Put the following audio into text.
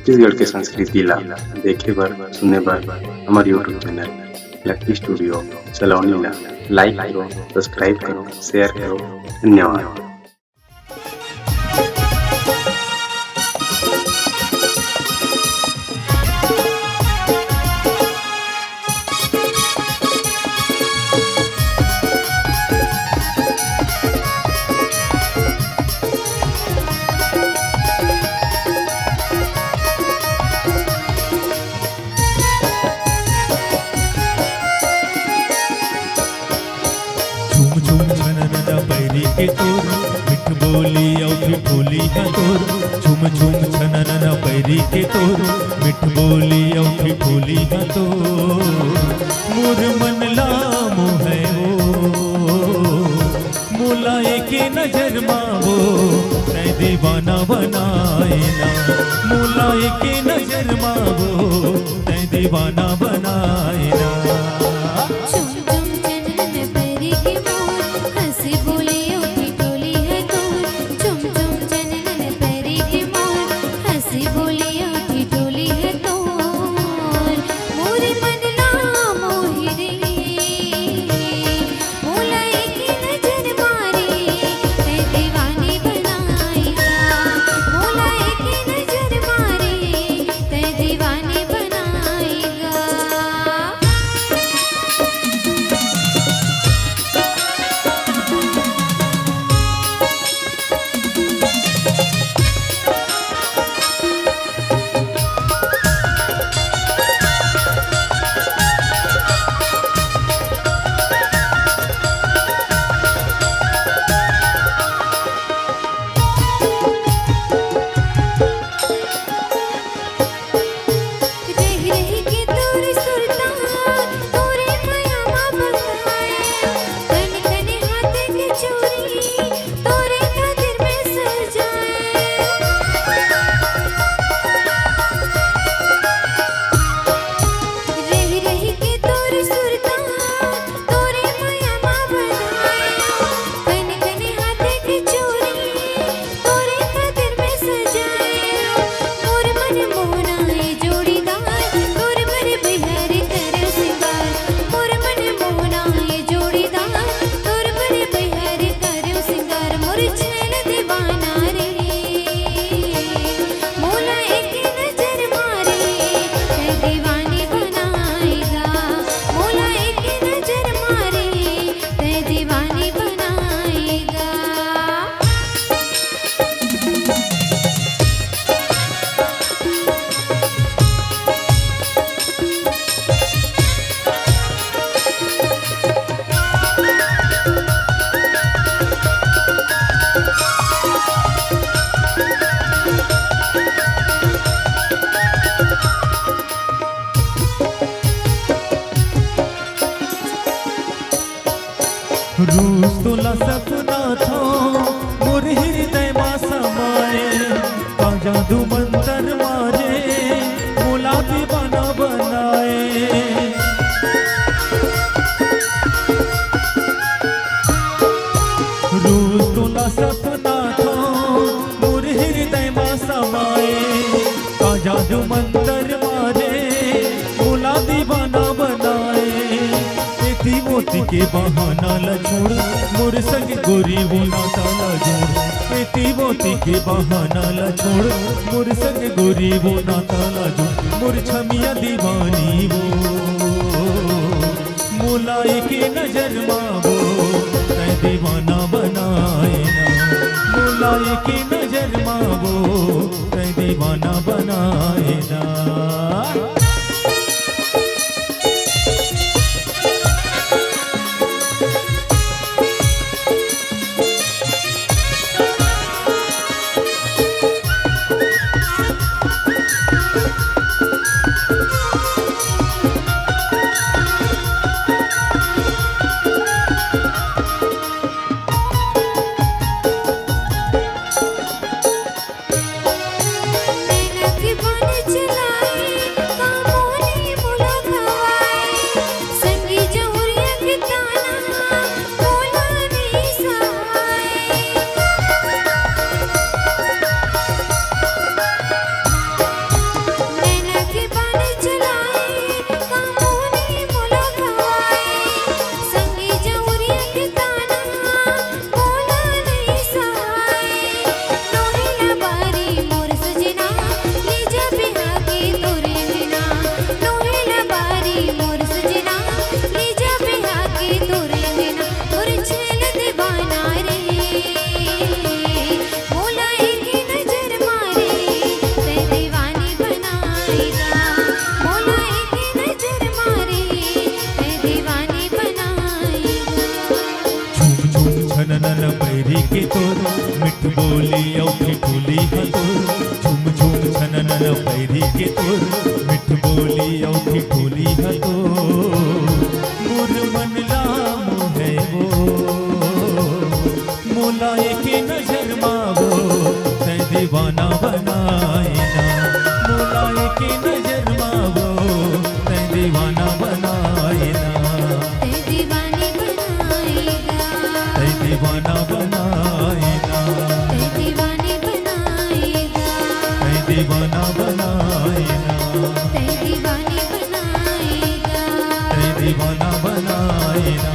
छत्तीसगढ़ के संस्कृति ला देखे बर सुने बर हमर यूट्यूब चैनल लकी स्टूडियो सलोनी ला लाइक करो, सब्सक्राइब करो, शेयर करो। धन्यवाद। झूम झूम छननना पैरी के तोर मिठ बोली और ठिठोली है तोर। झूम झूम छननना पैरी के तोर मिठ बोली और ठिठोली है तोर। मोर मन ला मोहे वो मोलाए के नजर मावो तै दीवाना बनाए ना। मोलाए के नजर मावो तै दीवाना बनाए ना। रूस तोला सपना था मोर हृदय मा समाए। का जादू मंतर मारे मोला दीवाना बनाए। रूस तोला सपना था मोर हृदय मा समाए। का जादू मंतर मारे मोला दीवाना बनाए। मोती के बहाना ला छोड़ मोर संग गोरी वो नाता ला जोड़। एती मोती के बहाना ला छोड़ मोर संग गोरी वो नाता ला जोड़। मोर छमिया दीवानी वो मोलाए के नजर मावो तै दीवाना बनाए ना। मोलाए के नजर मावो तै दीवाना बनाए ना। चलाए पैरी के तोर मिठ बोली औखी ठोली हा तोर झूम झूम छनन पैरी के तोर मिठ बोली औखी ठोली हा तोर मोर मन लाम है वो मोला के नजर मावो तै दीवाना बनाए ना मोला के नजर मावो तै दीवाना बनाए ना दीवाना बनाएगा दीवाने बनाएगा दीवाना बनाएगा दीवाने बनाएगा दीवाना बनाएगा